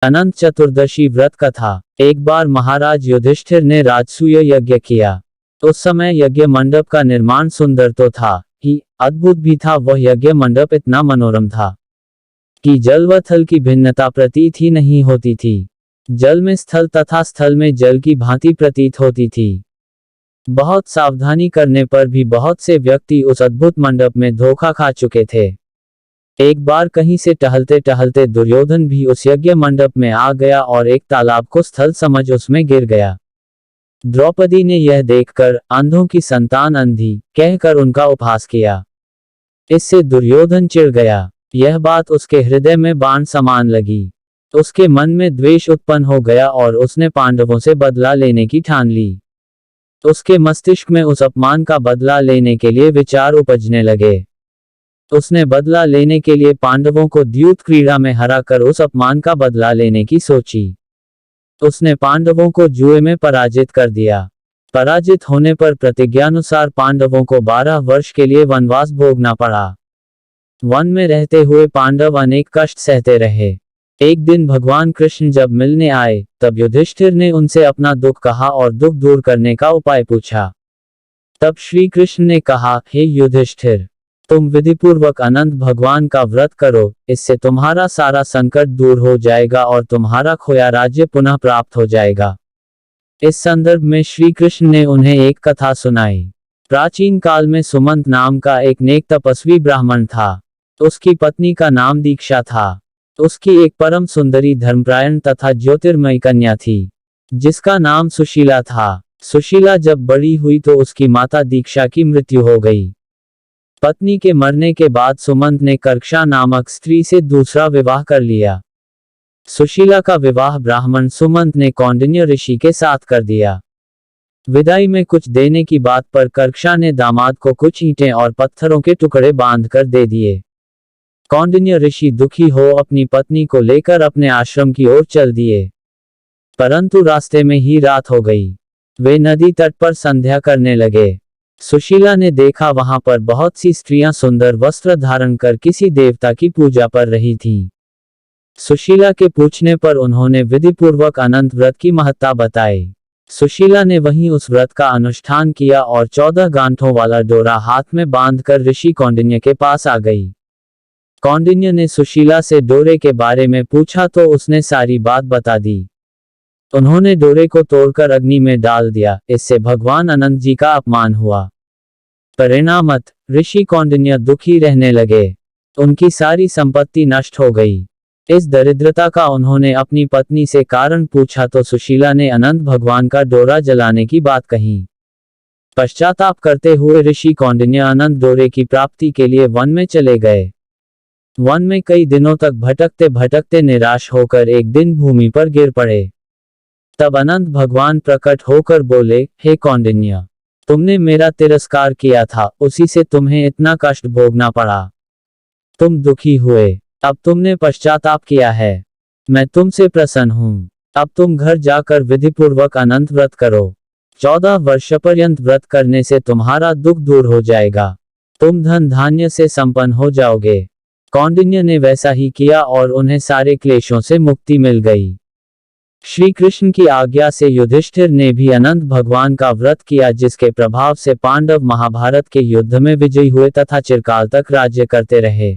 अनंत चतुर्दशी व्रत कथा। एक बार महाराज युधिष्ठिर ने राजसूय यज्ञ किया। उस समय यज्ञ मंडप का निर्माण सुंदर तो था ही, अद्भुत भी था। वह यज्ञ मंडप इतना मनोरम था कि जल व थल की भिन्नता प्रतीत ही नहीं होती थी। जल में स्थल तथा स्थल में जल की भांति प्रतीत होती थी। बहुत सावधानी करने पर भी बहुत से व्यक्ति उस अद्भुत मंडप में धोखा खा चुके थे। एक बार कहीं से टहलते टहलते दुर्योधन भी उस यज्ञ मंडप में आ गया और एक तालाब को स्थल समझ उसमें गिर गया। द्रौपदी ने यह देखकर अंधों की संतान अंधी कहकर उनका उपहास किया। इससे दुर्योधन चिढ़ गया। यह बात उसके हृदय में बाण समान लगी। उसके मन में द्वेष उत्पन्न हो गया और उसने पांडवों से बदला लेने की ठान ली। उसके मस्तिष्क में उस अपमान का बदला लेने के लिए विचार उपजने लगे। उसने बदला लेने के लिए पांडवों को द्यूत क्रीड़ा में हराकर उस अपमान का बदला लेने की सोची। उसने पांडवों को जुए में पराजित कर दिया। पराजित होने पर प्रतिज्ञानुसार पांडवों को 12 वर्ष के लिए वनवास भोगना पड़ा। वन में रहते हुए पांडव अनेक कष्ट सहते रहे। एक दिन भगवान कृष्ण जब मिलने आए, तब युधिष्ठिर ने उनसे अपना दुख कहा और दुख दूर करने का उपाय पूछा। तब श्री कृष्ण ने कहा, हे युधिष्ठिर, तुम विधिपूर्वक अनंत भगवान का व्रत करो, इससे तुम्हारा सारा संकट दूर हो जाएगा और तुम्हारा खोया राज्य पुनः प्राप्त हो जाएगा। इस संदर्भ में श्री कृष्ण ने उन्हें एक कथा सुनाई। प्राचीन काल में सुमंत नाम का एक नेक तपस्वी ब्राह्मण था। उसकी पत्नी का नाम दीक्षा था। उसकी एक परम सुंदरी धर्मपरायण तथा ज्योतिर्मयी कन्या थी, जिसका नाम सुशीला था। सुशीला जब बड़ी हुई तो उसकी माता दीक्षा की मृत्यु हो गई। पत्नी के मरने के बाद सुमंत ने कर्क्षा नामक स्त्री से दूसरा विवाह कर लिया। सुशीला का विवाह ब्राह्मण सुमंत ने कौंडिन्य ऋषि के साथ कर दिया। विदाई में कुछ देने की बात पर कर्क्षा ने दामाद को कुछ ईंटें और पत्थरों के टुकड़े बांधकर दे दिए। कौंडिन्य ऋषि दुखी हो अपनी पत्नी को लेकर अपने आश्रम की ओर चल दिए, परंतु रास्ते में ही रात हो गई। वे नदी तट पर संध्या करने लगे। सुशीला ने देखा वहां पर बहुत सी स्त्रियां सुंदर वस्त्र धारण कर किसी देवता की पूजा कर रही थीं। सुशीला के पूछने पर उन्होंने विधिपूर्वक अनंत व्रत की महत्ता बताई। सुशीला ने वहीं उस व्रत का अनुष्ठान किया और 14 गांठों वाला डोरा हाथ में बांधकर ऋषि कौंडिन्य के पास आ गई। कौंडिन्य ने सुशीला से डोरे के बारे में पूछा तो उसने सारी बात बता दी। उन्होंने डोरे को तोड़कर अग्नि में डाल दिया। इससे भगवान अनंत जी का अपमान हुआ। परिणामत ऋषि कौंडिन्य दुखी रहने लगे। उनकी सारी संपत्ति नष्ट हो गई। इस दरिद्रता का उन्होंने अपनी पत्नी से कारण पूछा तो सुशीला ने अनंत भगवान का डोरा जलाने की बात कही। पश्चाताप करते हुए ऋषि कौंडिन्य अनंत डोरे की प्राप्ति के लिए वन में चले गए। वन में कई दिनों तक भटकते भटकते निराश होकर एक दिन भूमि पर गिर पड़े। तब अनंत भगवान प्रकट होकर बोले, हे कौंडिन्य, तुमने मेरा तिरस्कार किया था, उसी से तुम्हें इतना कष्ट भोगना पड़ा। तुम दुखी हुए, अब तुमने पश्चाताप किया है। मैं तुमसे प्रसन्न हूँ। अब तुम घर जाकर विधिपूर्वक अनंत व्रत करो। 14 वर्ष पर्यंत व्रत करने से तुम्हारा दुख दूर हो जाएगा। तुम धन धान्य से संपन्न हो जाओगे। कौंडिन्य ने वैसा ही किया और उन्हें सारे क्लेशों से मुक्ति मिल गई। श्री कृष्ण की आज्ञा से युधिष्ठिर ने भी अनंत भगवान का व्रत किया, जिसके प्रभाव से पांडव महाभारत के युद्ध में विजयी हुए तथा चिरकाल तक राज्य करते रहे।